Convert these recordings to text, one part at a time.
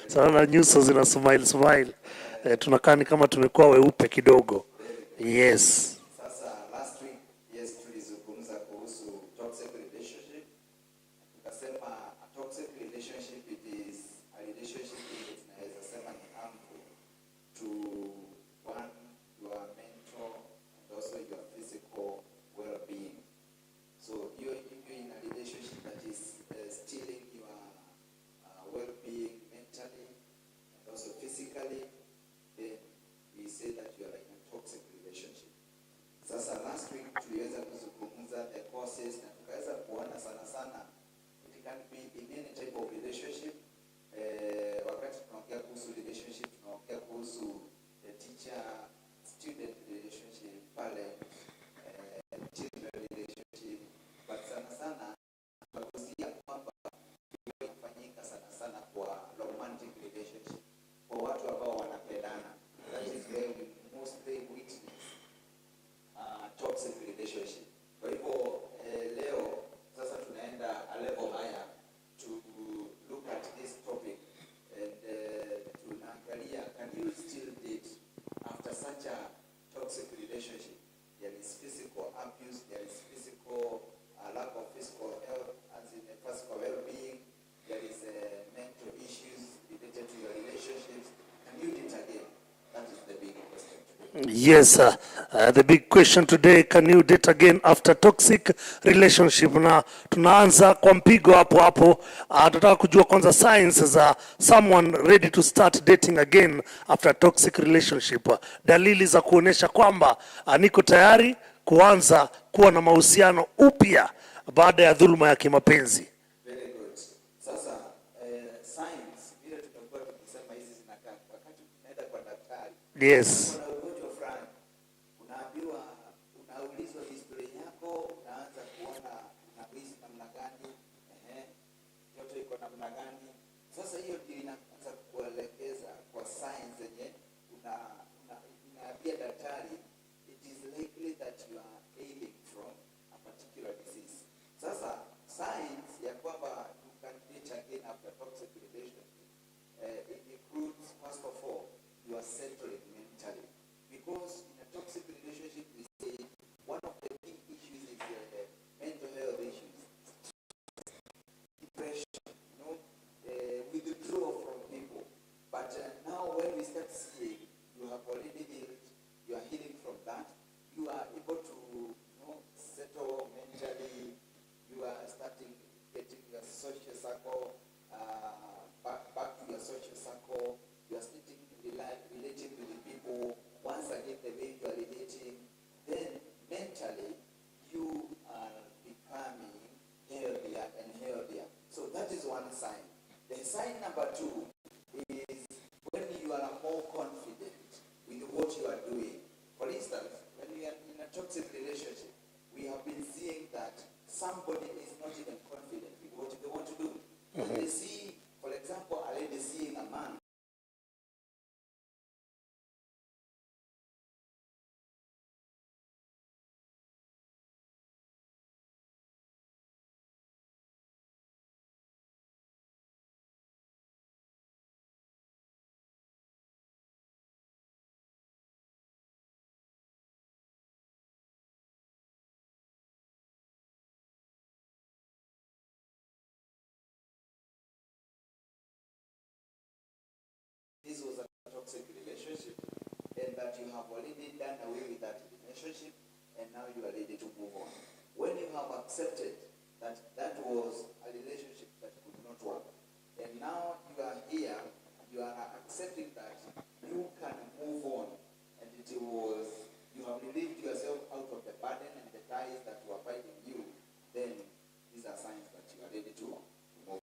Sana nyuso zina smile. Tunakaa ni kama tumekuwa weupe kidogo. Yes. Sasa last week, yes, tulizungumza kuhusu toxic relationship. Tukasema a toxic relationship is a relationship that inaweza sema ni harmful to one, your mental and also your physical well-being. So you're in a relationship that is stealing your well-being mentally and also physically, then we say that you are in a toxic relationship. Sasa last week tuliweza kuzungumza the causes na tukaweza kuona sana it can be in any type of relationship. Wakati tunaongea kuhusu relationship, tunaongea kuhusu the teacher student relationship, pale children relationship, but sana tunagusia kwamba inafanyika sana kwa romantic relationship, kwa watu ambao wanapendana. That is where we mostly witness toxic relationship. Kwa hivyo leo sasa tunaenda a level higher to look at this topic and tunaangalia, can you still date after such a toxic relationship? There is physical abuse, there is physical lack of physical health, as in the physical well-being, there is mental issues related to your relationships. Can you date again? That is the big question today. Yes, the big question today, can you date again after toxic relationship? Na tunaanza kwa mpigo hapo. Tunataka kujua kwanza signs za someone ready to start dating again after toxic relationship. Dalili za kuonesha kwamba niko tayari kuanza kuwa na mahusiano upya baada ya dhuluma ya kimapenzi. Very good. Sasa signs vile tutakuwa tukisema hizi zinakaa wakati tunaenda kwa daktari. Yes. Kuna ugonjwa fulani unaambiwa, unaulizwa history yako, unaanza kuona unahisi namna gani, yote iko namna gani. Sasa hiyo ndio inaanza kuelekeza kwa signs zenye unaambia daktari it is likely that you are ailing from a particular disease. Sasa signs ya kwamba you can date again after toxic relationship it includes, first of all, you are settling mentally, because in a toxic relationship we say one of the big issues is mental health issues, depression, withdrawal from people. But now when we start seeing you have already healed, you are healing from that, you are able to settle mentally, you are starting getting your social circle back to your social circle, you are starting relating with the people once again the way you are relating, then mentally you are becoming healthier and healthier. So that is one sign. The sign number two is when you are more confident with what you are doing. For instance, when you are in a toxic relationship, we have been seeing that somebody is not even confident with what they want to do. When they see, for example, a lady seeing a man this was a toxic relationship and that you have already done away with that relationship and now you are ready to move on. When you have accepted that that was a relationship that could not work and now you are here and you are accepting that you can move on and it was, you have relieved yourself out of the burden and the ties that were binding you, then these are signs that you are ready to move on.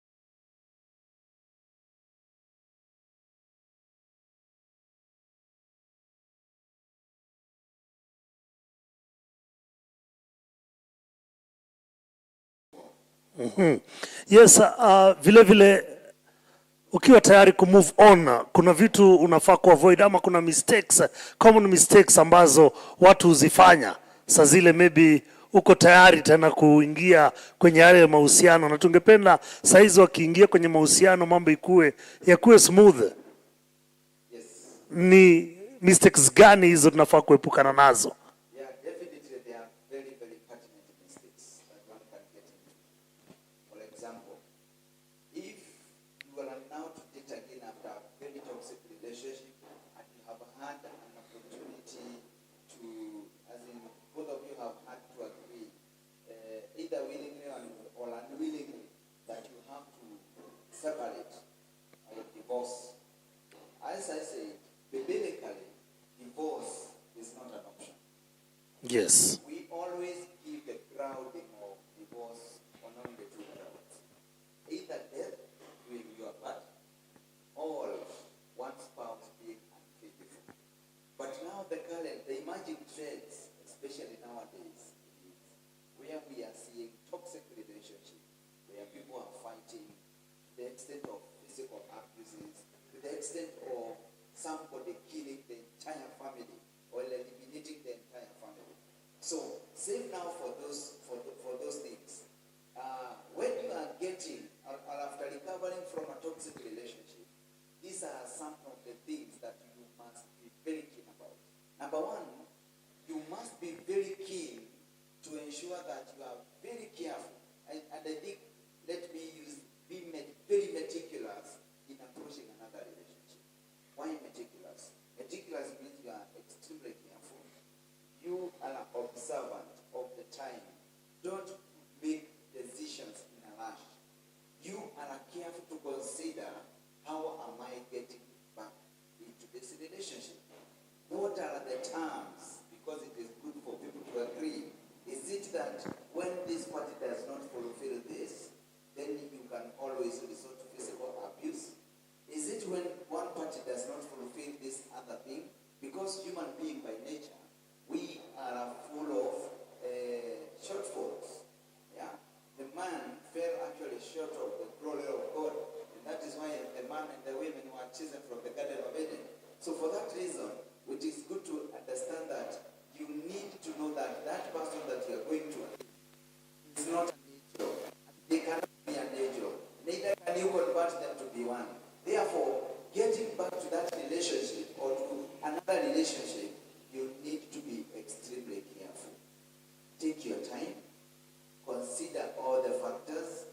Yes, vile ukiwa tayari kumove on, kuna vitu unafaa kuavoid ama kuna mistakes, common mistakes ambazo watu huzifanya. Saa zile maybe uko tayari tena kuingia kwenye yale mahusiano, na tungependa saizi wakiingia kwenye mahusiano mambo yakuwe smooth. Yes. Ni mistakes gani hizo tunafaa kuepukana nazo? Yeah, definitely there are very, very pertinent mistakes that one can get into. For example, if you are now to date again after a very toxic relationship and you have had an opportunity to, as in both of you have had to agree, either willingly or unwillingly, that you have to separate or divorce. As I said, biblically, divorce is not an option. Yes. We always give the grounding of divorce on only two grounds. Either death doing your part, or one spouse being unfaithful. But now the emerging trends, especially nowadays, is where we are seeing toxic relationships, where people are fighting to the extent of physical abuses, to the extent of somebody killing the entire family or eliminating the entire family. So save now for those things. When you are getting or after recovering from a toxic relationship, these are some of the things that you must be very keen about. Number one, you must be very keen to ensure that you are very careful. And I think, let me use, be very meticulous in approaching another relationship. Why meticulous? Meticulous means you are extremely careful. You are observant of the time. Don't make decisions in a rush. You are careful to consider, how am I getting back into this relationship? What are the terms? Because it is good for people to agree. Is it that when this party does not fulfill this, then you can always resort to physical abuse? Is it when one party does not fulfill this other thing? Because human being by nature, we are full of shortfalls. Yeah? The man fell actually short of the glory of God. And that is why the man and the women were chosen from the Garden of Eden. So for that reason, it is good to understand that you need to know that that person that you are going to is not an angel. They cannot be an angel. Neither can you convert them to be one. Therefore, getting back to that relationship or to another relationship, you need to be extremely careful. Take your time, consider all the factors,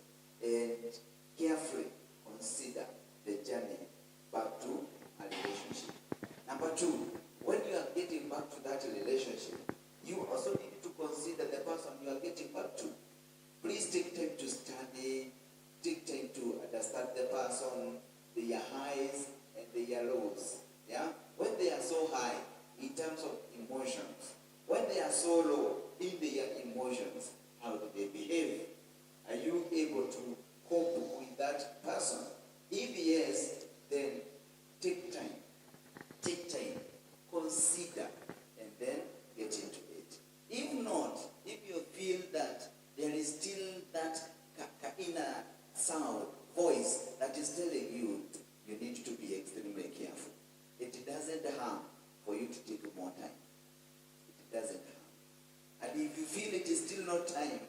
and carefully consider the journey back to a relationship. Number two, when you are getting back to that relationship, you also need to consider the person you are getting back to. Please take time to study, take time to understand the person, their highs and their lows. Yeah? When they are so high in terms of emotions, when they are so low in their emotions, how do they behave? Are you able to cope with that person? If yes, then take time, consider, and then get into it. If not, if you feel that there is still that inner sound, voice that is telling you, you need to be extremely careful. It doesn't harm for you to take more time. It doesn't harm. And if you feel it is still not time,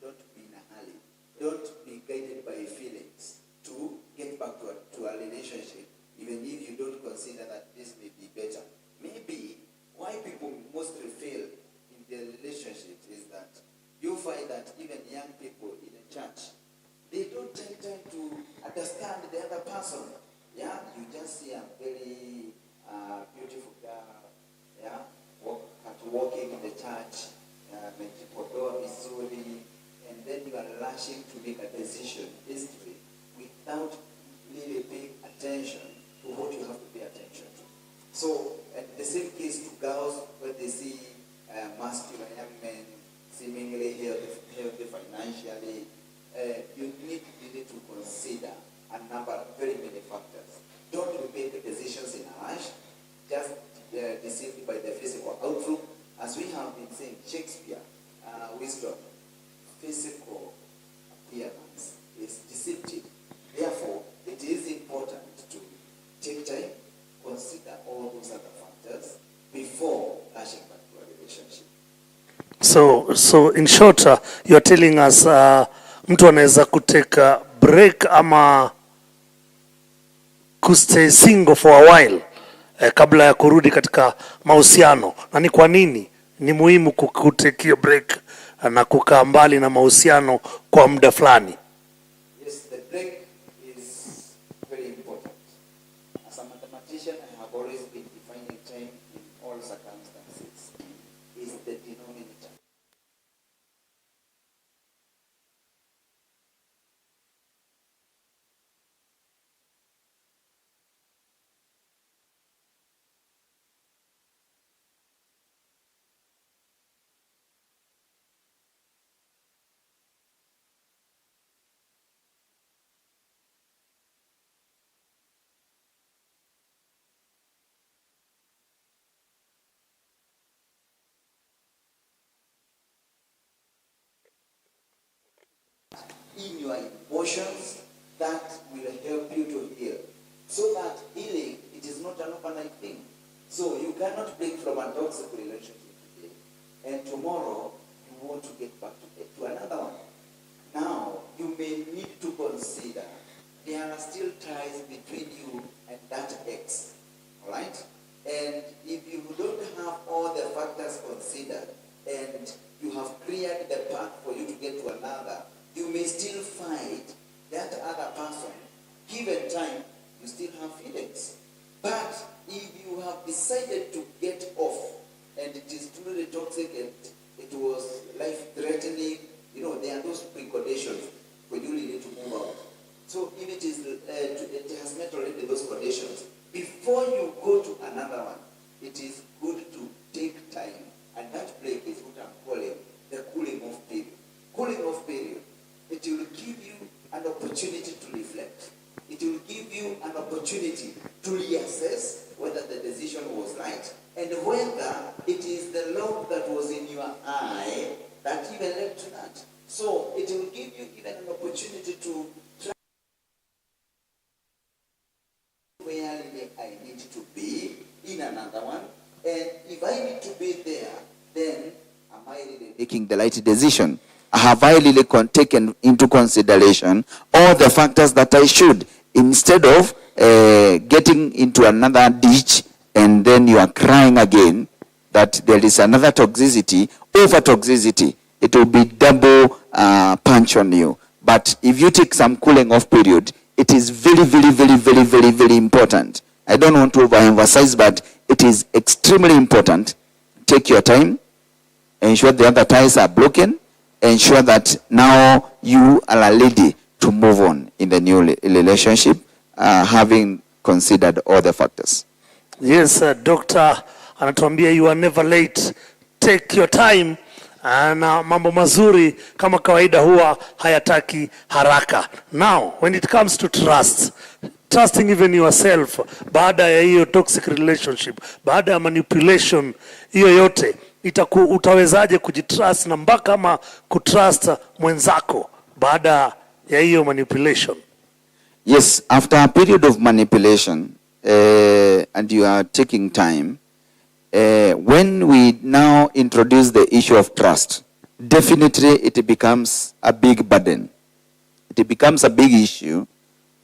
don't be in a hurry. Don't be guided by feelings to get back to a relationship, even if you don't consider that this may be better. Maybe why people mostly fail in their relationships is that you find that even young people in the church, they don't take time to understand the other person. Yeah, you just see a very beautiful girl, yeah, walking in the church, Missouri, and then you are rushing to make a decision instantly without really paying attention to what you have to pay attention to. So, and the same case to girls when they see masculine young men seemingly healthy financially, you need to consider a number of very many factors. Don't make decisions in a rush, just deceived by the physical outlook. As we have been saying, Shakespeare, wisdom, physical appearance is deceptive. Therefore, it is important to take time, consider all those other factors before rushing back to a relationship. So in short, you're telling us mtu anaweza kuteka break ama kustay single for a while kabla ya kurudi katika mahusiano, na ni kwa nini ni muhimu kutekia break na kukaa mbali na mahusiano kwa muda fulani? Yes, the break is very important. As a mathematician, I have always been defining time in all circumstances is the denominator. In your emotions, that will help you to heal. So that healing, it is not an overnight thing. So you cannot break from a toxic relationship today, and tomorrow you want to get back to another one. Now, you may need to consider there are still ties between you and that ex. Alright? And if you don't have all the factors considered, and you have cleared the path for you to get to another, you may still find that other person. Given time, you still have feelings. But if you have decided to get off, and it is truly toxic and it was life-threatening, there are those preconditions for you really to move out. So if it is, it has met already those conditions, before you go to another one, it is good to take time. And that break is what I'm calling the cooling off period. Cooling off period. It will give you an opportunity to reflect. It will give you an opportunity to reassess whether the decision was right and whether it is the love that was in your eye that even led to that. So it will give you even an opportunity to try where I need to be in another one. And if I need to be there, then am I really making the right decision? Have I really taken into consideration all the factors that I should, instead of getting into another ditch and then you are crying again that there is another toxicity, over toxicity. It will be double punch on you. But if you take some cooling off period, it is very, very, very, very, very, very important. I don't want to overemphasize, but it is extremely important. Take your time, ensure the other ties are broken, ensure that now you are ready to move on in the new relationship, having considered all the factors. Yes, Dr. anatuambia you are never late. Take your time. Na mambo mazuri kama kawaida huwa hayataki haraka. Now, when it comes to trusting even yourself, baada ya hiyo toxic relationship, baada ya manipulation, hiyo yote, utawezaje kujitrust na mpaka ama kutrust mwenzako baada ya hiyo manipulation? Yes, after a period of manipulation, and you are taking time, when we now introduce the issue of trust, definitely it becomes a big burden. It becomes a big issue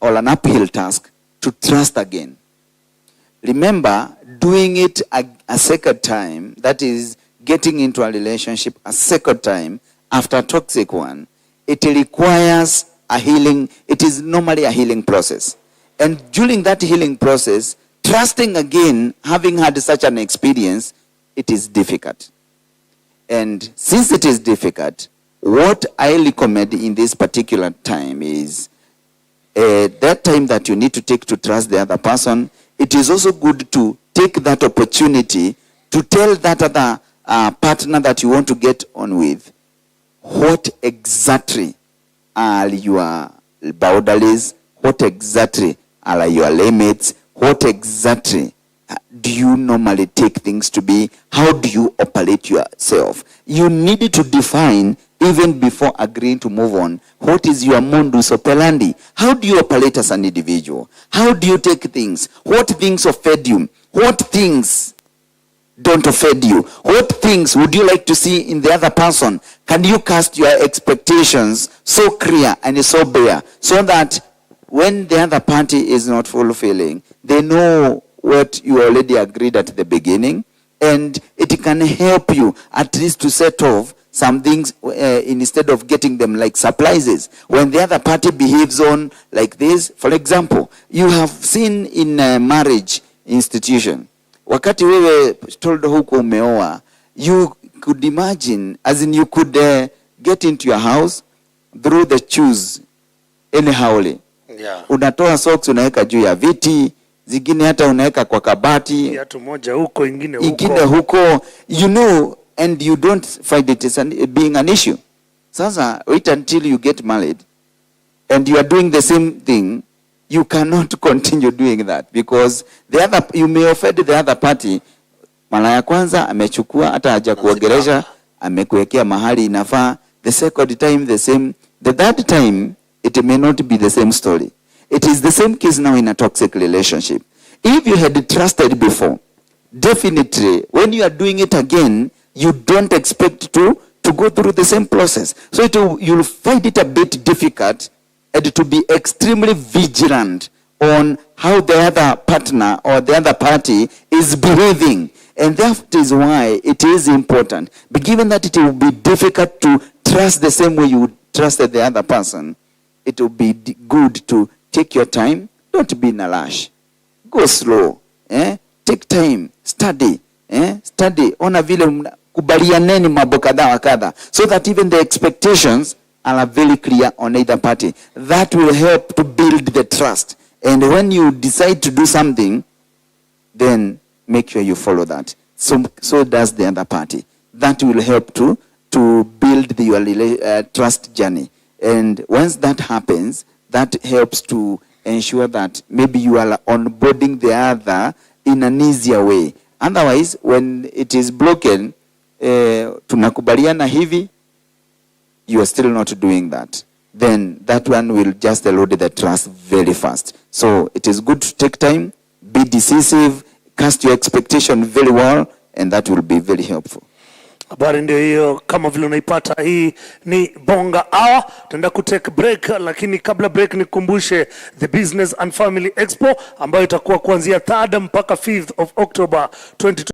or an uphill task to trust again. Remember, doing it a second time, that is getting into a relationship a second time after a toxic one, it requires a healing. It is normally a healing process. And during that healing process, trusting again, having had such an experience, it is difficult. And since it is difficult, what I recommend in this particular time is that time that you need to take to trust the other person, it is also good to take that opportunity to tell that other partner that you want to get on with what exactly are your boundaries, what exactly are your limits, what exactly do you normally take things to be, how do you operate yourself. You need to define, even before agreeing to move on, what is your modus operandi. How do you operate as an individual? How do you take things? What things offend you? What things don't offend you? What things would you like to see in the other person? Can you cast your expectations so clear and so bare so that when the other party is not fulfilling, they know what you already agreed at the beginning, and it can help you at least to set off some things instead of getting them like surprises. When the other party behaves on like this, for example, you have seen in a marriage institution, wakati wewe told huko umeoa, you could imagine, as in you could get into your house through the shoes anyhowly. Yeah. Unatoa socks unaweka juu ya viti, zingine hata unaweka kwa kabati, Viatu moja huko, ingine huko, you know, and you don't find it as being an issue. Sasa wait until you get married and you are doing the same thing. You cannot continue doing that because the other, you may offend the other party. Mara ya kwanza amechukua hata haja kuogelesha, amekuwekea mahali inafaa. The second time the same. The third time it may not be the same story. It is the same case now in a toxic relationship. If you had trusted before, definitely when you are doing it again, you don't expect to go through the same process. So you'll find it a bit difficult and to be extremely vigilant on how the other partner or the other party is behaving. And that is why it is important. But given that it will be difficult to trust the same way you trusted the other person, it will be good to take your time. Don't be in a rush. Go slow. Take time. Study. Study. Ona vile kubalianeni mambo kadha wa kadha, so that even the expectations are very clear on either party. That will help to build the trust. And when you decide to do something, then make sure you follow that. So does the other party. That will help to build your trust journey. And once that happens, that helps to ensure that maybe you are onboarding the other in an easier way. Otherwise, when it is broken, tunakubaliana hivi, you are still not doing that. Then that one will just erode the trust very fast. So it is good to take time, be decisive, cast your expectation very well, and that will be very helpful. Habari ndio hiyo, kama vile unaipata. Hii ni Bonga Hour. Tunaenda kutake break, lakini kabla break nikumbushe the Business and Family Expo ambayo itakuwa kuanzia 3rd mpaka 5th of October 2020.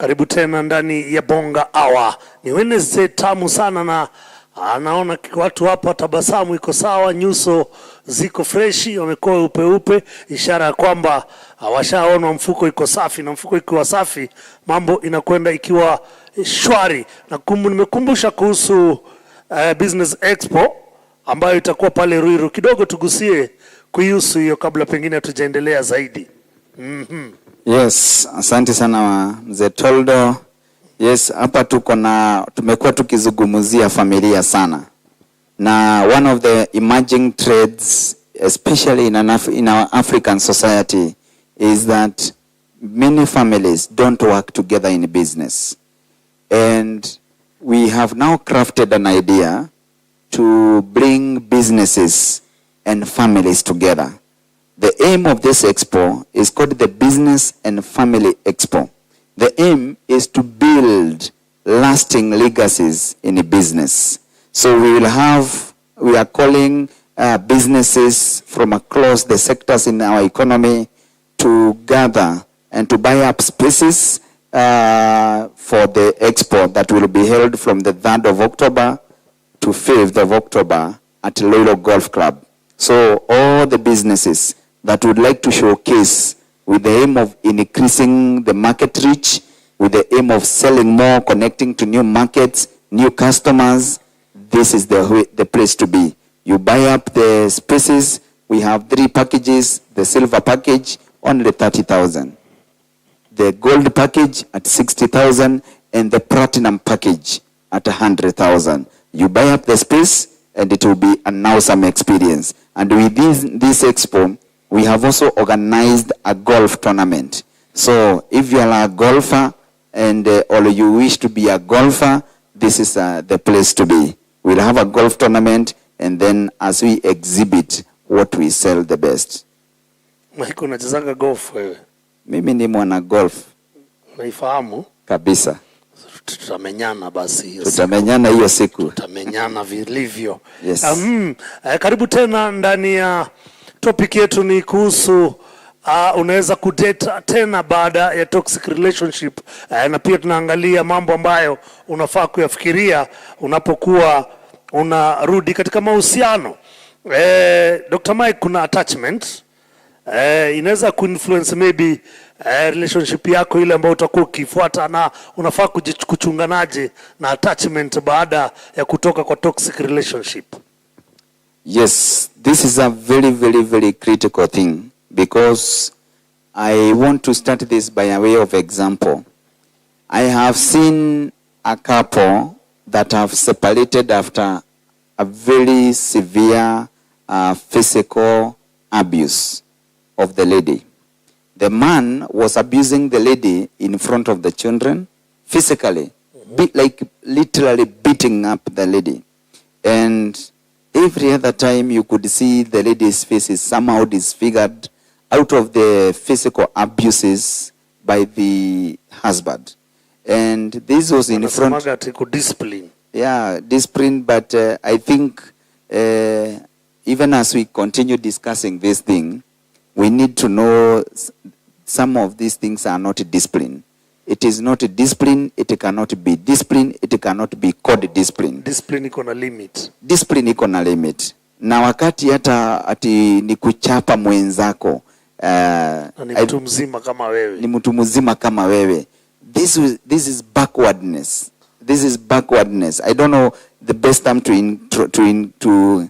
Karibu tena ndani ya BongaHour. Ni Wednesday tamu sana na anaona watu hapa tabasamu iko sawa, nyuso ziko freshi, wamekuwa upe, ishara ya kwamba washaona mfuko iko safi, na mfuko ikiwa safi mambo inakwenda ikiwa shwari. Na nimekumbusha kuhusu Business Expo ambayo itakuwa pale Ruiru. Kidogo tugusie kuhusu hiyo kabla pengine tujaendelea zaidi. Yes, asante sana mzee Toldo. Yes, hapa tumekuwa tukizungumzia familia sana. Na one of the emerging trends, especially in our African society, is that many families don't work together in business. And we have now crafted an idea to bring businesses and families together. The aim of this expo is called the Business and Family Expo. The aim is to build lasting legacies in a business. So we are calling businesses from across the sectors in our economy to gather and to buy up spaces for the expo that will be held from the 3rd of October to 5th of October at Lolo Golf Club. So all the businesses that would like to showcase with the aim of increasing the market reach, with the aim of selling more, connecting to new markets, new customers, this is the place to be. You buy up the spaces. We have 3 packages. The silver package, only 30,000. The gold package at 60,000, and the platinum package at 100,000. You buy up the space, and it will be an awesome experience. And with this expo, we have also organized a golf tournament. So if you are a golfer and or you wish to be a golfer, this is the place to be. We'll have a golf tournament, and then as we exhibit what we sell the best. Maiko unachezanga golf wewe? Mimi ni mwana golf. Naifahamu? Kabisa. Tutamenyana basi hiyo. Tutamenyana hiyo siku. Tutamenyana vilivyo. Yes. Karibu tena ndani ya topic yetu ni kuhusu unaweza kudate tena baada ya toxic relationship, na pia tunaangalia mambo ambayo unafaa kuyafikiria unapokuwa unarudi katika mahusiano. Dr. Mike, kuna attachment inaweza kuinfluence maybe relationship yako ile ambayo utakuwa ukifuata, na unafaa kuchunganaje na attachment baada ya kutoka kwa toxic relationship? Yes, this is a very, very, very critical thing, because I want to start this by a way of example. I have seen a couple that have separated after a very severe physical abuse of the lady. The man was abusing the lady in front of the children, physically, like literally beating up the lady. And every other time you could see the lady's face is somehow disfigured out of the physical abuses by the husband. And this was in front of discipline. Yeah, discipline, but I think even as we continue discussing this thing, we need to know some of these things are not discipline. It is not a discipline, it cannot be discipline, it cannot be called discipline. Discipline iko na limit. Discipline iko na limit. Na wakati hata ati ni kuchapa mwenzako, ni mtu mzima kama wewe. Ni mtu mzima kama wewe. This is backwardness. This is backwardness. I don't know the best term to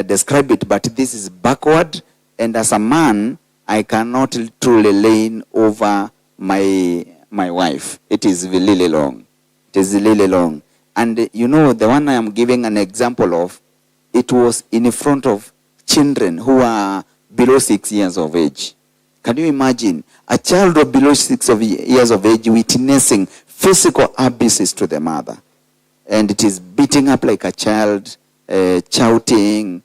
describe it, but this is backward. And as a man, I cannot truly lean over my wife. It is really long. It is really long. And you know, the one I am giving an example of, it was in front of children who are below 6 years of age. Can you imagine a child of below 6 years of age witnessing physical abuses to the mother? And it is beating up like a child, shouting,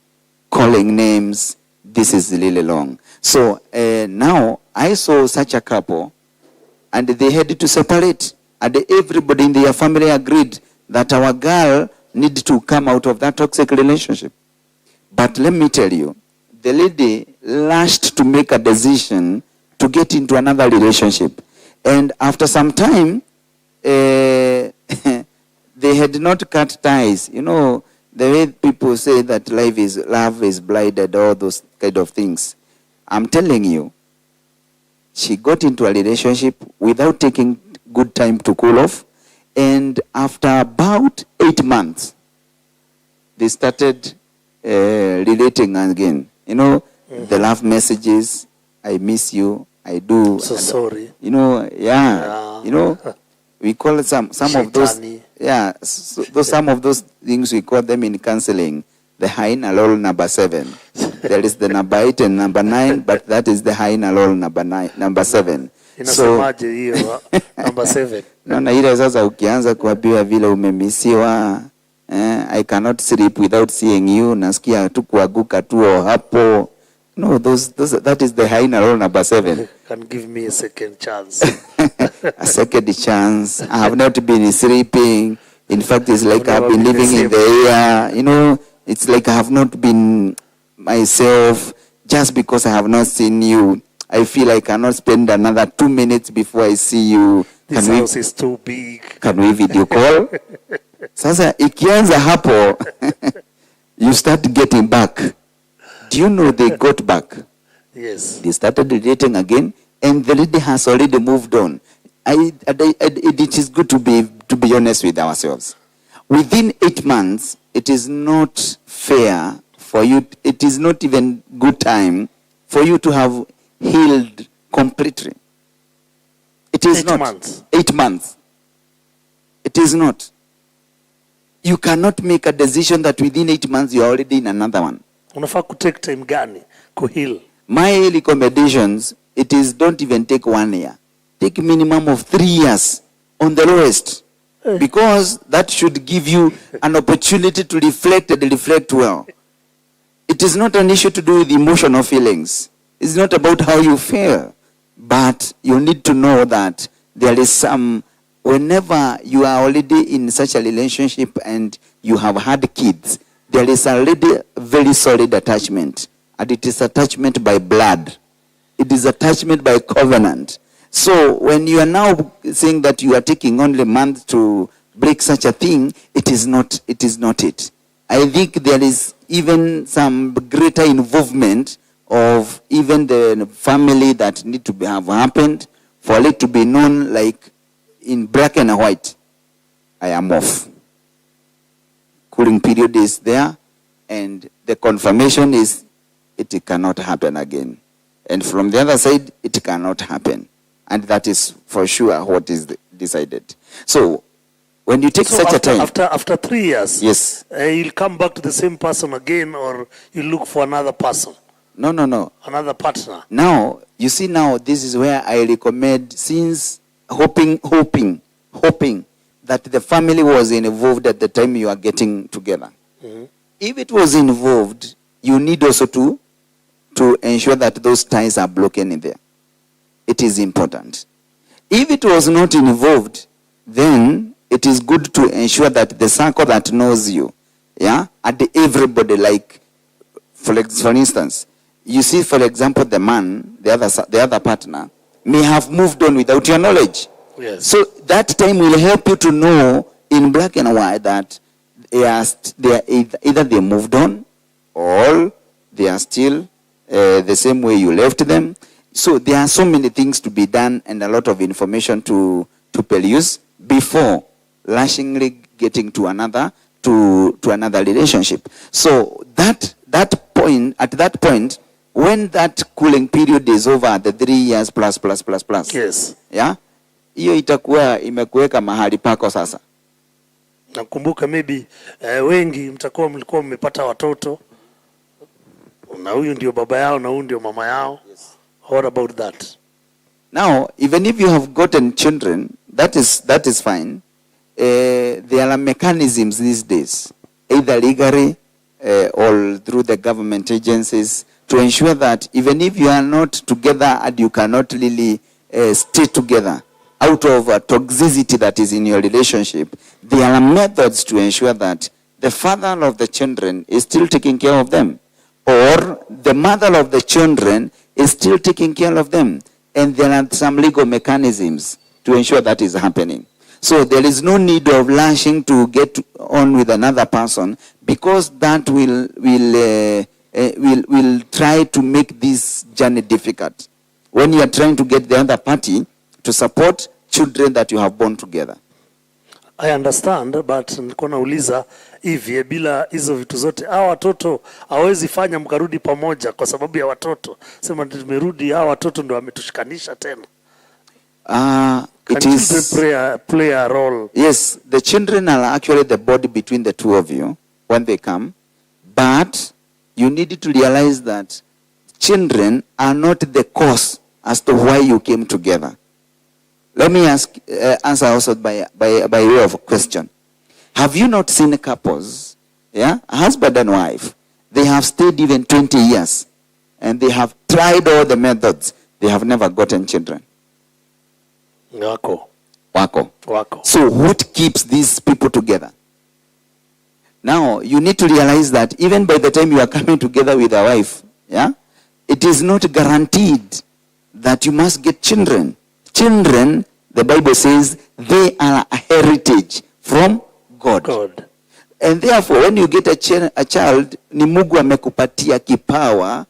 calling names. This is really long. So now I saw such a couple, and they had to separate. And everybody in their family agreed that our girl needed to come out of that toxic relationship. But let me tell you, the lady lashed to make a decision to get into another relationship. And after some time, they had not cut ties. You know, the way people say that love is blinded, all those kind of things. I'm telling you, she got into a relationship without taking good time to cool off. And after about 8 months, they started relating again. You know, the love messages, I miss you, I do. So sorry. You know, yeah. You know, we call it some of those, yeah, some of those things we call them in counseling, the high and low number 7. There is the number 8 and number 9, but that is the high and low number 7. Inasemaje hiyo number 7? Naona ile sasa ukianza kuambiwa vile umemisiwa, I cannot sleep without seeing you, nasikia tu kuaguka tu hapo. No, that is the high and low number 7. Can give me a second chance. A second chance. I have not been sleeping. In fact, it's like I've been living in the air. You know, it's like I have not been myself just because I have not seen you. I feel I cannot spend another 2 minutes before I see you. This house is too big. Can we video call? Sasa ikianza hapo, you start getting back. Do you know they got back? Yes. They started dating again, and the lady has already moved on. It is good to be honest with ourselves. Within 8 months, it is not fair for you. It is not even good time for you to have healed completely. It is 8 not. months. 8 months. It is not. You cannot make a decision that within 8 months you are already in another one. Unafaa take time gani kuheal? My recommendations, it is don't even take 1 year. Take minimum of 3 years on the lowest. Because that should give you an opportunity to reflect and reflect well. It is not an issue to do with emotional feelings. It's not about how you feel. But you need to know that there is whenever you are already in such a relationship and you have had kids, there is already a very solid attachment. And it is attachment by blood. It is attachment by covenant. So when you are now saying that you are taking only a month to break such a thing, it is not it. I think there is even some greater involvement of even the family that need to have happened for it to be known like in black and white. I am off. Cooling period is there, and the confirmation is it cannot happen again. And from the other side, it cannot happen. And that is for sure what is decided. So, when you take such a time... After 3 years, yes, you'll come back to the same person again, or you look for another person? No. Another partner? Now, you see now, this is where I recommend, since hoping that the family was involved at the time you are getting together. Mm-hmm. If it was involved, you need also to ensure that those ties are broken in there. It is important. If it was not involved, then it is good to ensure that the circle that knows you, and everybody, like, for instance, you see, for example, the man, the other partner, may have moved on without your knowledge. Yes. So that time will help you to know in black and white that either they moved on or they are still the same way you left them. So there are so many things to be done and a lot of information to peruse before lashingly getting to another relationship. So at that point, when that cooling period is over, the 3 years plus. Yes. Yeah? Hiyo itakuwa imekuweka mahali pako sasa. Nakumbuka maybe wengi mlikuwa mmepata watoto na huyu ndio baba yao na huyu ndio mama yao. Yes. What about that? Now, even if you have gotten children, that is fine. There are mechanisms these days, either legally or through the government agencies, to ensure that even if you are not together and you cannot really stay together out of a toxicity that is in your relationship, there are methods to ensure that the father of the children is still taking care of them, or the mother of the children is still taking care of them. And there are some legal mechanisms to ensure that is happening. So there is no need of lashing to get on with another person, because that will try to make this journey difficult. When you are trying to get the other party to support children that you have born together. I understand, but nilikuwa nauliza hivi, bila hizo vitu zote hawa watoto hawezi fanya mkarudi pamoja kwa sababu ya watoto. Sema tumerudi, hawa watoto ndio wametushikanisha tena. It is play a role. Yes, the children are actually the body between the two of you when they come, but you need to realize that children are not the cause as to why you came together. Let me answer also by way of a question. Have you not seen couples, a husband and wife, they have stayed even 20 years and they have tried all the methods, they have never gotten children? Wako. So what keeps these people together? Now, you need to realize that even by the time you are coming together with a wife, it is not guaranteed that you must get children. Children, the Bible says, they are a heritage from God. And therefore, when you get a child, ni Mungu amekupatia kipawa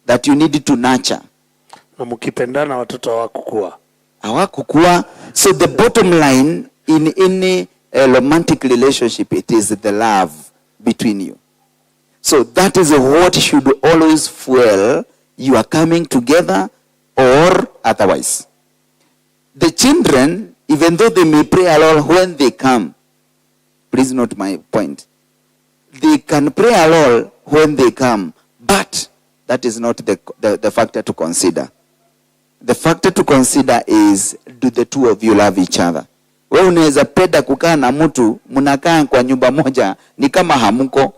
that you need to nurture. Na mkipendana watoto hawakukua. So the bottom line in any romantic relationship, it is the love between you. So that is what should always fuel you are coming together or otherwise. The children, even though they may pray alone when they come, please note my point. They can pray alone when they come, but that is not the factor to consider. The factor to consider is, do the two of you love each other? Wewe unaweza penda kukaa na mtu mnakaa kwa nyumba moja ni kama hamuko.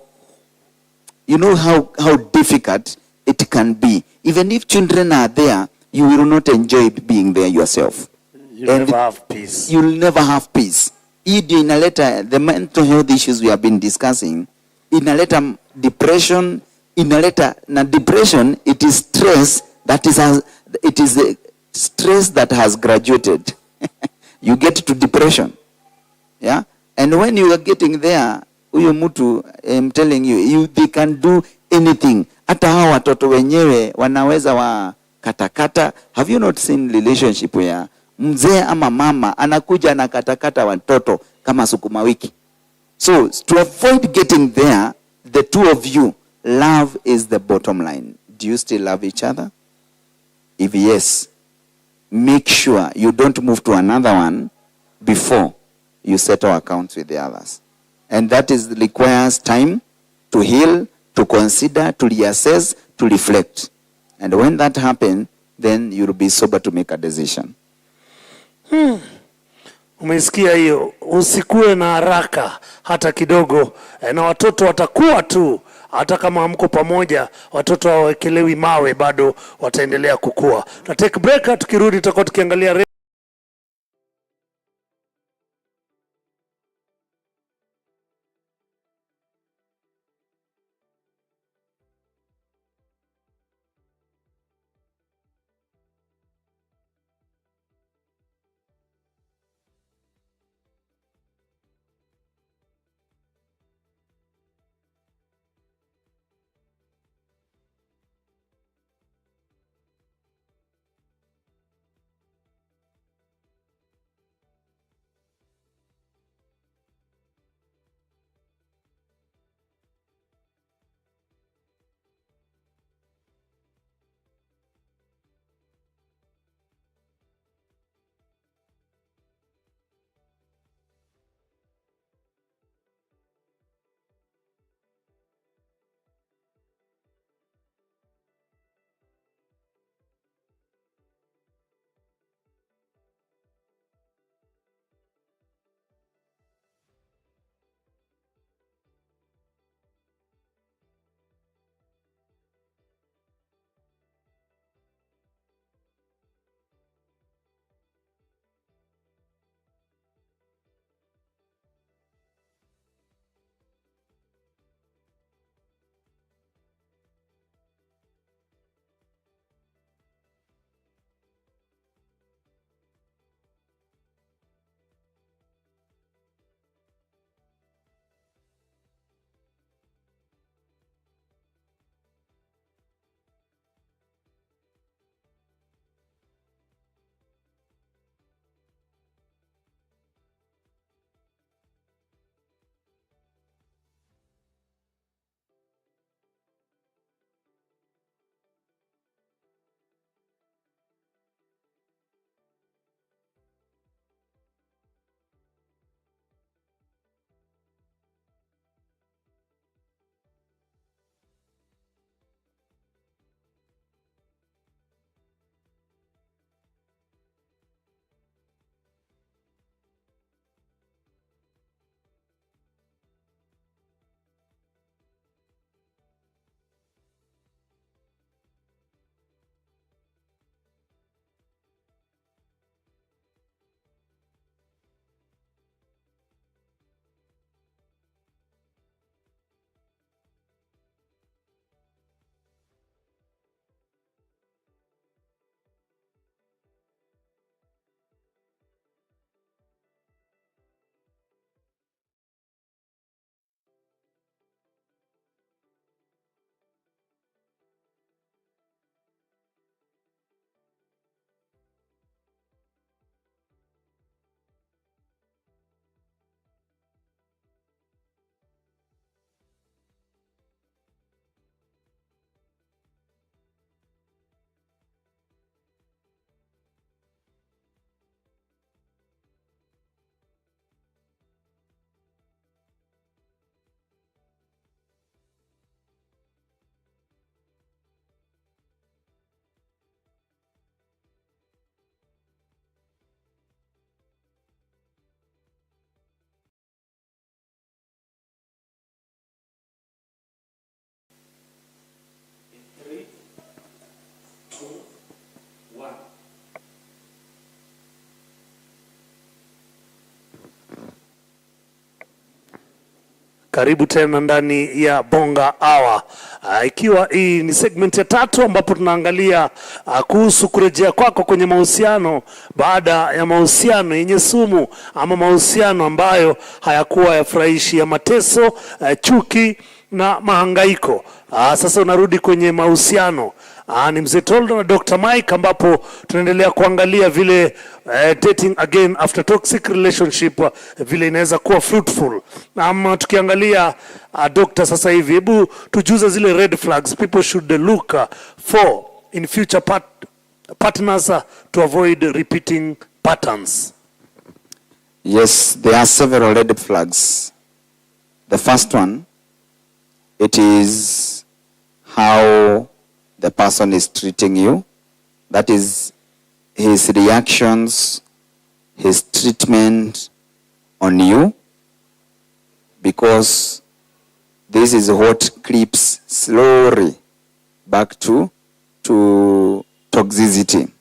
You know how difficult it can be. Even if children are there, you will not enjoy being there yourself. You'll never have peace. You'll never have peace. Inaleta the mental health issues we have been discussing. Inaleta depression. Na depression, it is stress that is stress that has graduated. You get to depression. And when you are getting there, huyo mtu, I'm telling you, they can do anything. Hata hawa watoto wenyewe wanaweza wa katakata. Have you not seen relationship where mzee ama mama anakuja na katakata watoto kama sukuma wiki? So to avoid getting there, the two of you, love is the bottom line. Do you still love each other? If yes, make sure you don't move to another one before you settle accounts with the others. And that requires time to heal, to consider, to reassess, to reflect. And when that happens, then you'll be sober to make a decision. Umesikia hiyo, usikue na haraka hata kidogo, na watoto watakuwa tu, hata kama hamko pamoja, watoto hawawekelewi mawe, bado wataendelea kukua. Na take break, tukirudi tutakuwa tukiangalia Karibu tena ndani ya BongaHour. Ikiwa hii ni segment ya 3 ambapo tunaangalia kuhusu kurejea kwako kwenye mahusiano baada ya mahusiano yenye sumu ama mahusiano ambayo hayakuwa yafurahishi, ya mateso, chuki na mahangaiko. Sasa unarudi kwenye mahusiano. Ni Mzee Toldo na Dr. Mike ambapo tunaendelea kuangalia vile dating again after toxic relationship vile inaweza kuwa fruitful. Tukiangalia Dr. sasa hivi, hebu tujuze zile red flags people should look for in future partners to avoid repeating patterns. Yes, there are several red flags. The first one, it is how the person is treating you. That is his reactions, his treatment on you, because this is what creeps slowly back to toxicity.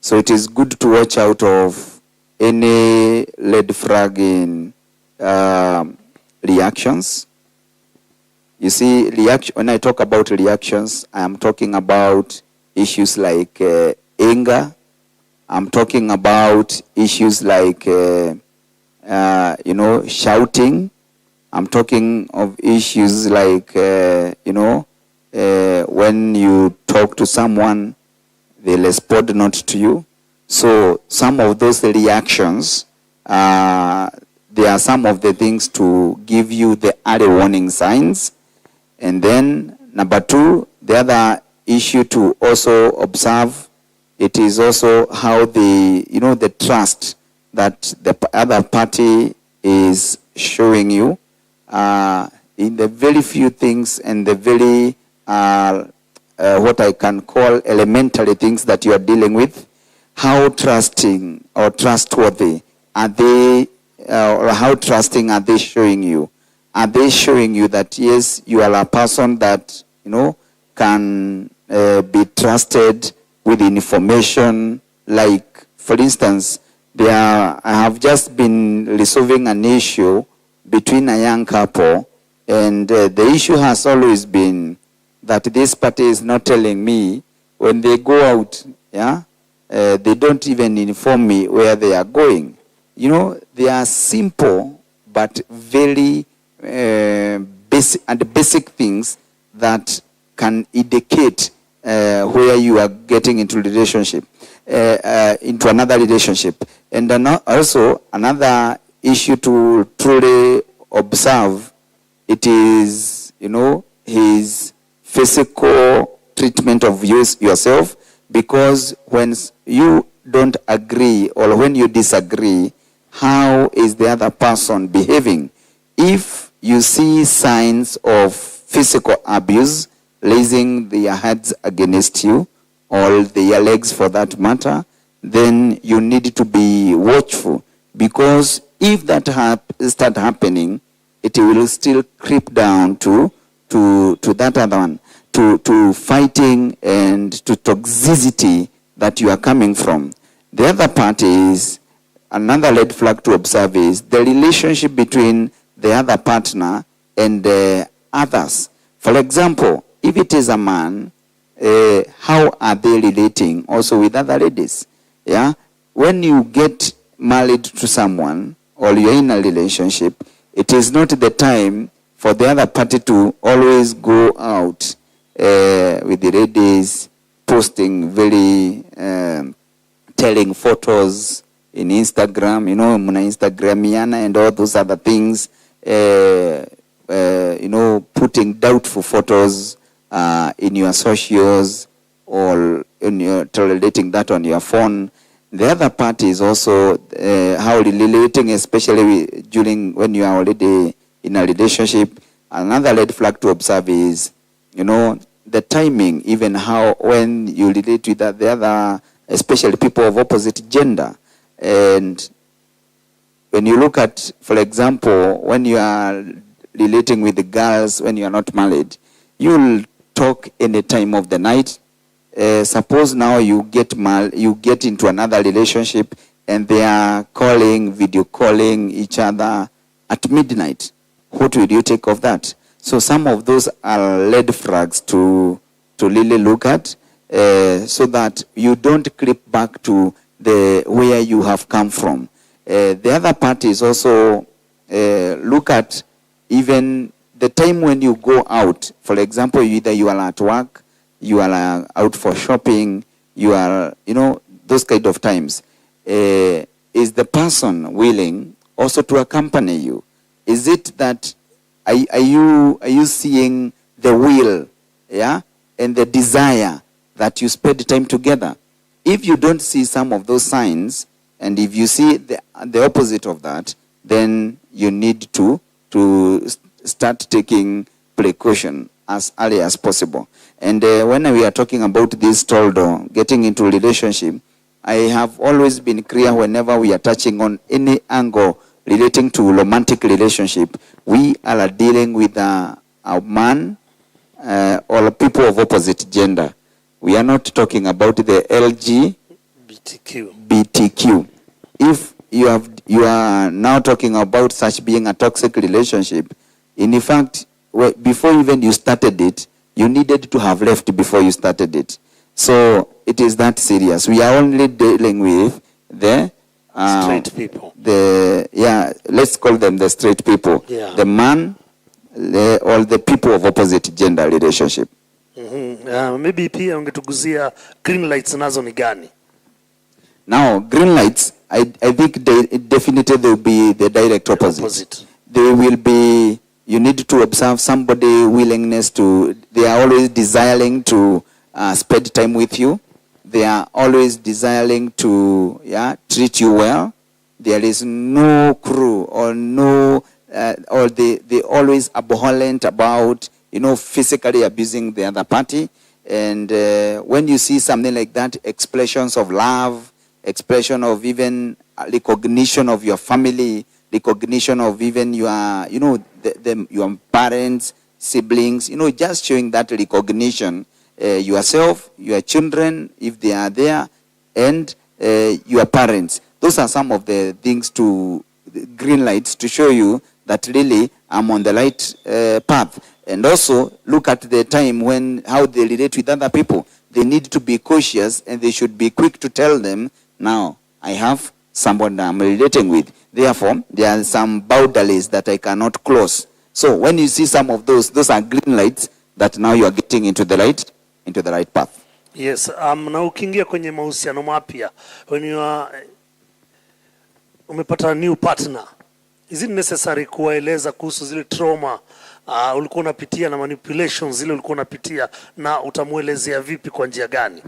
So it is good to watch out of any red flag in reactions. You see, when I talk about reactions, I am talking about issues like anger. I'm talking about issues like, shouting. I'm talking of issues like, when you talk to someone, they respond not to you. So some of those reactions, they are some of the things to give you the early warning signs. And then number 2, the other issue to also observe, it is also how the trust that the other party is showing you in the very few things and the very what I can call elementary things that you are dealing with. How trusting or trustworthy are they, or how trusting are they showing you? Are they showing you that, yes, you are a person that, can be trusted with information? Like, for instance, I have just been resolving an issue between a young couple, and the issue has always been that this party is not telling me when they go out, they don't even inform me where they are going. They are simple but very basic things that can indicate where you are getting into relationship, into another relationship. And also another issue to truly observe, it is, his physical treatment of yourself, because when you don't agree or when you disagree, how is the other person behaving? If you see signs of physical abuse, raising their heads against you, or their legs for that matter, then you need to be watchful, because if that start happening, it will still creep down to that other one, to fighting and to toxicity that you are coming from. The other part is, another red flag to observe is the relationship between the other partner and others. For example, if it is a man, how are they relating also with other ladies? Yeah, when you get married to someone or you're in a relationship, it is not the time for the other party to always go out with the ladies, posting very telling photos in Instagram, muna Instagramiana and all those other things, putting doubtful photos in your socials, or tolerating that on your phone. The other part is also how relating, especially during when you are already in a relationship. Another red flag to observe is, the timing, even how when you relate with the other, especially people of opposite gender. And when you look at, for example, when you are relating with the girls when you are not married, you'll talk any time of the night. Suppose now you get into another relationship and they are video calling each other at midnight. what will you take of that? So some of those are red flags to really look at, so that you don't creep back to the where you have come from. The other part is also look at even the time when you go out. For example, either you are at work, you are out for shopping, you are, those kind of times. Is the person willing also to accompany you? Is it that are you seeing the will, and the desire that you spend time together? If you don't see some of those signs, and if you see the opposite of that, then you need to start taking precaution as early as possible. And when we are talking about this toldo, getting into a relationship, I have always been clear whenever we are touching on any angle relating to romantic relationship, we are dealing with a man or people of opposite gender. We are not talking about the LGBTQ. If you are now talking about such being a toxic relationship, in fact, before even you started it, you needed to have left before you started it. So it is that serious. We are only dealing with the straight people. Let's call them the straight people. Yeah. The man or the people of opposite gender relationship. Maybe pia ungetuguzia green lights nazo ni gani? Now, green lights, I think definitely they will be the direct opposite. They will be, you need to observe somebody willingness they are always desiring to spend time with you. They are always desiring to treat you well. There is no crew or or they always abhorrent about physically abusing the other party. And when you see something like that, expressions of love, expression of even recognition of your family, recognition of even your your parents, siblings, just showing that recognition. Yourself, your children, if they are there, and your parents. Those are some of the things green lights to show you that really I'm on the right path. And also look at the time how they relate with other people. They need to be cautious, and they should be quick to tell them, now I have someone that I'm relating with. Therefore, there are some boundaries that I cannot cross. So when you see some of those are green lights that now you are getting into the right path. Yes, na ukiingia kwenye mahusiano mapya, when you are umepata new partner, is it necessary kuwaeleza kuhusu zile trauma ulikuwa unapitia na manipulations zile ulikuwa unapitia, na utamuelezea vipi kwa njia gani?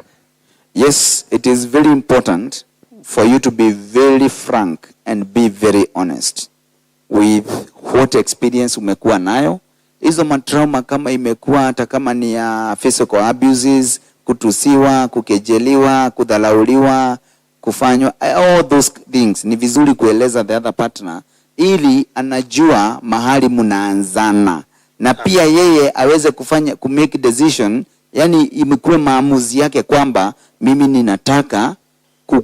Yes, it is very important for you to be very frank and be very honest with what experience umekuwa nayo. Hizo matrauma kama imekuwa hata kama ni ya physical abuses, kutusiwa, kukejeliwa, kudhalauliwa, kufanywa, all those things, ni vizuri kueleza the other partner ili anajua mahali mnaanzana, na pia yeye aweze make decision, yani imekuwa maamuzi yake kwamba mimi ninataka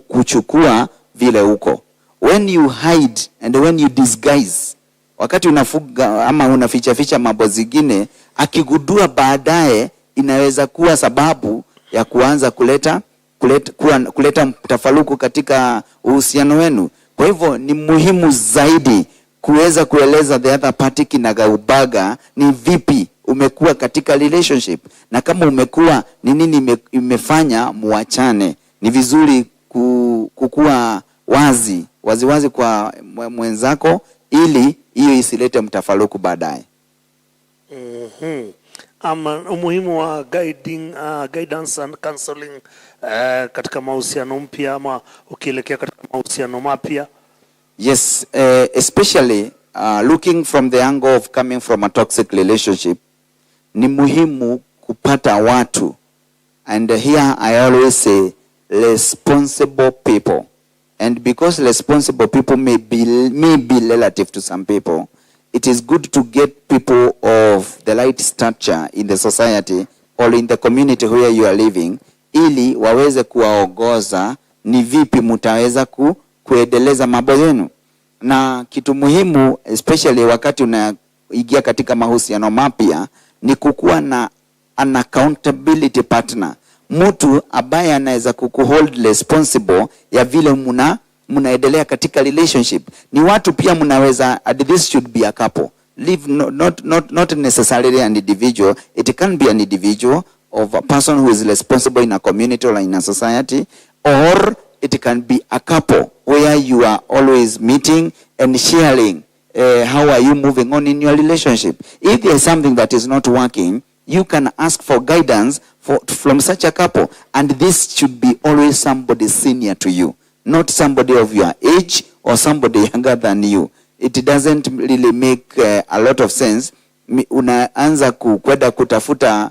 kuchukua vile uko. When you hide and when you disguise, wakati unafuga ama unaficha mambo zingine, akigundua baadaye inaweza kuwa sababu ya kuanza kuleta mtafaruku katika uhusiano wenu. Kwa hivyo ni muhimu zaidi kuweza kueleza the other party kinagaubaga ni vipi umekuwa katika relationship, na kama umekuwa ni nini imefanya muachane. Ni vizuri kukua wazi kwa mwenzako ili hiyo isilete mtafaruku baadaye. Umuhimu wa guidance and counseling katika mahusiano mpya ama ukielekea katika mahusiano mapya. Yes, especially looking from the angle of coming from a toxic relationship, ni muhimu kupata watu, and here I always say responsible people. And because responsible people may be relative to some people, it is good to get people of the right stature in the society or in the community where you are living, ili waweze kuwaongoza ni vipi mtaweza kuendeleza mambo yenu. Na kitu muhimu especially wakati kuingia katika mahusiano mapya ni kukuwa na an accountability partner, mtu ambaye anaweza kukuhold responsible ya vile mnaendelea katika relationship. Ni watu pia mnaweza, and this should be a couple, live not necessarily an individual. It can be an individual of a person who is responsible in a community or in a society, or it can be a couple where you are always meeting and sharing how are you moving on in your relationship. If there is something that is not working, you can ask for guidance from such a couple, and this should be always somebody senior to you, not somebody of your age or somebody younger than you. It doesn't really make a lot of sense. Unaanza kwenda kutafuta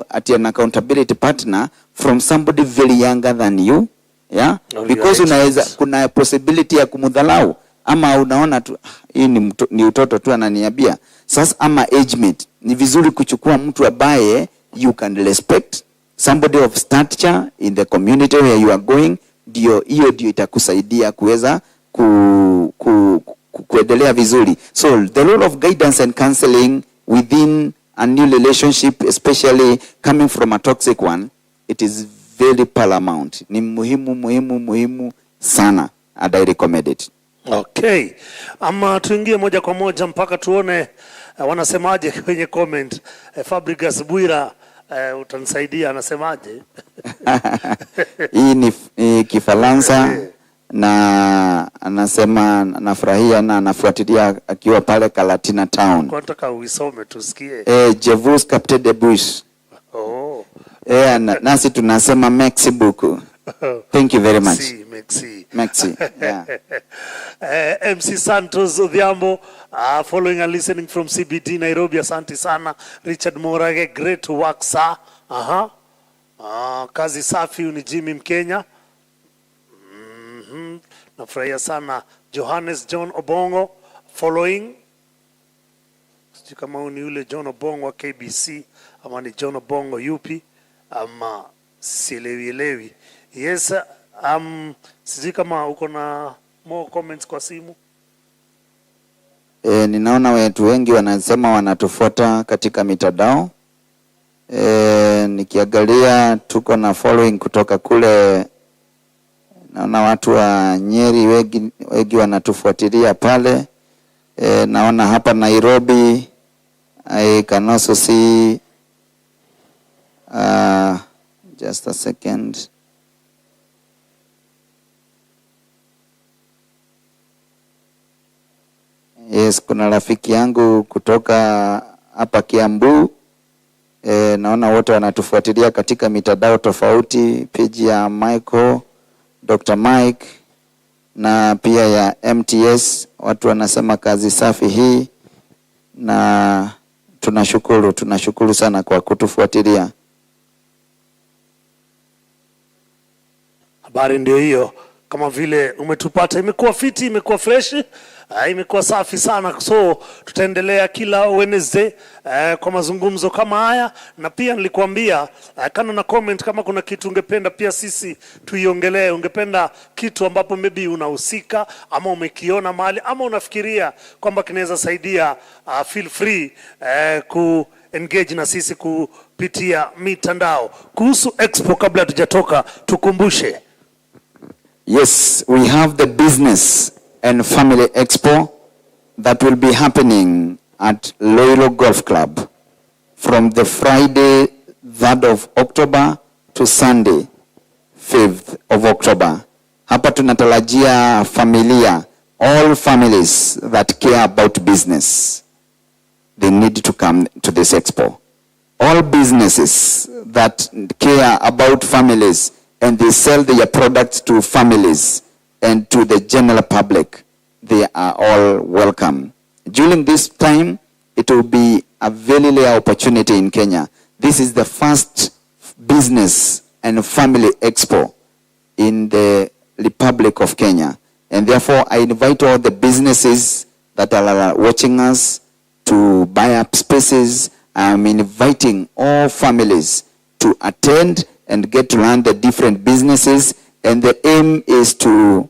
at an accountability partner from somebody very younger than you, yeah, because unaweza, kuna possibility ya kumdhalau, ama unaona tu hii ni utoto tu ananiambia. Sasa ama age mate, ni vizuri kuchukua mtu ambaye you can respect, somebody of stature in the community where you are going. Hiyo ndio itakusaidia kuweza kuendelea vizuri. So the role of guidance and counseling within a new relationship, especially coming from a toxic one, it is very paramount. Ni muhimu sana, and I recommend it. Okay. Ama tuingie moja kwa moja mpaka tuone wanasemaje kwenye comment. Fabrigas Bwira, utanisaidia anasemaje? Hii ni Kifaransa na anasema nafurahia na anafuatilia akiwa pale Kalatina Town. Kwa nataka uisome tusikie. Je vous capte de bus. Oh. Nasi tunasema merci beaucoup. Thank you very much. Merci. Yeah. MC Santos Odhiambo, following and listening from CBD Nairobi. Asante sana. Richard Morage, great work sir. Kazi safi. Ni Jimmy Mkenya. Nafurahia sana. Johannes John Obongo, following. Sijui kama ni yule John Obongo wa KBC ama ni John Obongo UP ama sielewi. Yes, sijui kama uko na more comments kwa simu. Ninaona watu wengi wanasema wanatufuata katika mitandao. Nikiangalia tuko na following kutoka kule, naona watu wa Nyeri wengi wanatufuatilia pale. Naona hapa Nairobi, I can also see just a second. Yes, kuna rafiki yangu kutoka hapa Kiambu. Naona wote wanatufuatilia katika mitandao tofauti, page ya Michael, Dr. Mike na pia ya MTS. Watu wanasema kazi safi hii, na tunashukuru sana kwa kutufuatilia. Habari ndio hiyo, kama vile umetupata, imekuwa fiti, imekuwa fresh, imekuwa safi sana. So tutaendelea kila Wednesday kwa mazungumzo kama haya, na pia nilikuambia kana na comment kama kuna kitu ungependa pia sisi tuiongelee, ungependa kitu ambapo maybe unahusika ama umekiona mahali ama unafikiria kwamba kinaweza saidia, feel free ku engage na sisi kupitia mitandao. Kuhusu expo, kabla tujatoka tukumbushe. Yes, we have the Business and Family Expo that will be happening at Loilo Golf Club from the Friday 3rd of October to Sunday 5th of October. Hapa tunatarajia familia, all families that care about business, they need to come to this expo. All businesses that care about families and they sell their products to families and to the general public, they are all welcome. During this time, it will be a very rare opportunity in Kenya. This is the first business and family expo in the Republic of Kenya. And therefore, I invite all the businesses that are watching us to buy up spaces. I'm inviting all families to attend and get to learn the different businesses, and the aim is to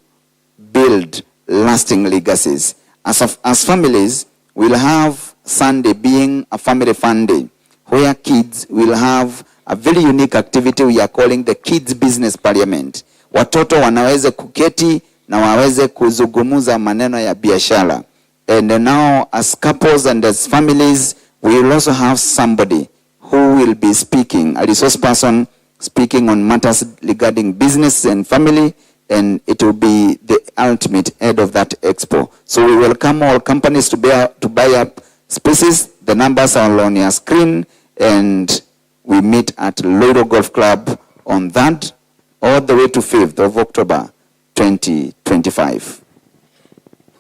build lasting legacies. As families, we'll have Sunday being a family fun day, where kids will have a very unique activity we are calling the Kids Business Parliament. Watoto wanaweze kuketi na waweze kuzungumza maneno ya biashara. And now as couples and as families, we will also have somebody who will be speaking, a resource person speaking on matters regarding business and family, and it will be the ultimate head of that expo. So we welcome all companies to buy up spaces. The numbers are on your screen, and we meet at Loro Golf Club on 3rd all the way to 5th of October 2025.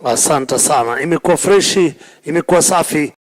Asante sana, imekuwa freshi, imekuwa safi.